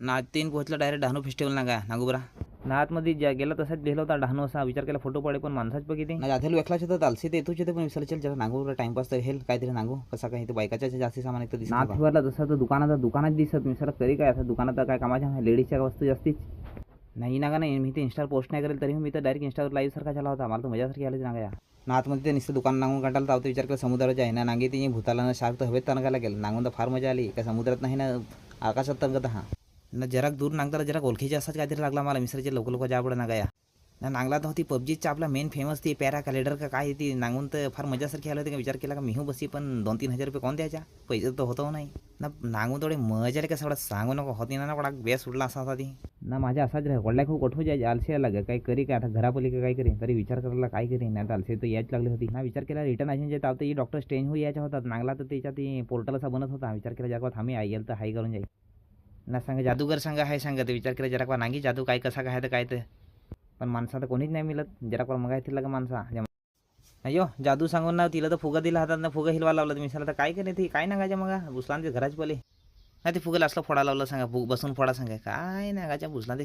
नात तीन पोहोचलं डायरेक्ट डहाणू फेस्टिवल ना काय नागू बरा नातमध्ये ज्या गेला तसाच लिहिलं होता डहाणू असा विचार केला फोटो पडे पण माणसाच बघ किती ना आधेल वेखलाच तर आलसे ते येतोच पण विचार चल जरा नागू टाइमपास तर हेल काहीतरी नागू कसा काय ते बायकाच्या जास्ती सामान एक तर दिसत नाथ भरला तसं तर दुकानात दिसत मी सर करी काय आता दुकानात काय कामाच्या नाही लेडीजच्या वस्तू जास्तीच नाही ना का नाही मी ते इंस्टावर पोस्ट नाही करेल तरी मी तर डायरेक्ट इंस्टावर लाईव्ह सारखा झाला होता मला तर मजासारखी आली ना काय नातमध्ये ते नुसतं दुकान नांगून काढायला तर विचार केला समुद्राच्या आहे ना नांगे ती भूताला शार्क तर हवेत तणगायला गेलं नांगून तर फार मजा आली का समुद्रात नाही ना आकाशात तंगत हा ना जरा दूर नांगताला जरा ओळखीचे असाच काहीतरी लागला मला मिसरचे लोक जाबड ना गाया ना नांगला तर होती पबजीचा आपला मेन फेमस ती पॅरा कॅलेडर का काय ती नांगून तर फार मजासारखी आलं होती का विचार केला का मिहू बसी पण 2-3 हजार रुपये कोण द्यायच्या पैसे तर होतो नाही ना नांगून थोडे मजा आले का सगळं सांगू नको होती ना कोणा बेस उडला असा होता ती ना माझ्या असाच रे वडल्या खूप कठू जायचे आलसे लागे काही करी काय आता घरापली का काय करी तरी विचार करायला काय करी नाही तर आलसे तर याच लागली होती ना विचार केला रिटर्न असे जे तावते डॉक्टर स्टेंज होई याच्या होतात नांगला तर त्याच्या ती पोर्टल असा बनत होता विचार केला जरा आम्ही आई गेलं तर हाई करून जाईल ना सांगा जादूगर सांगा हाय सांगा ते विचार केला जरा नांगी जादू काय कसा काय तर काय तर पण माणसा तर कोणीच नाही मिळत जरा मग आहे तिला का माणसा अयो जादू सांगून ना तिला तर फुगा दिला हातात ना फुगा हिलवा लावला तुम्ही तर काय करे ती काय नागायच्या मग भुसला ते घराच पले नाही ते फुगेला असलं फोडा लावलं सांगा बसून फोडा सांगा काय नागाच्या भुसला ते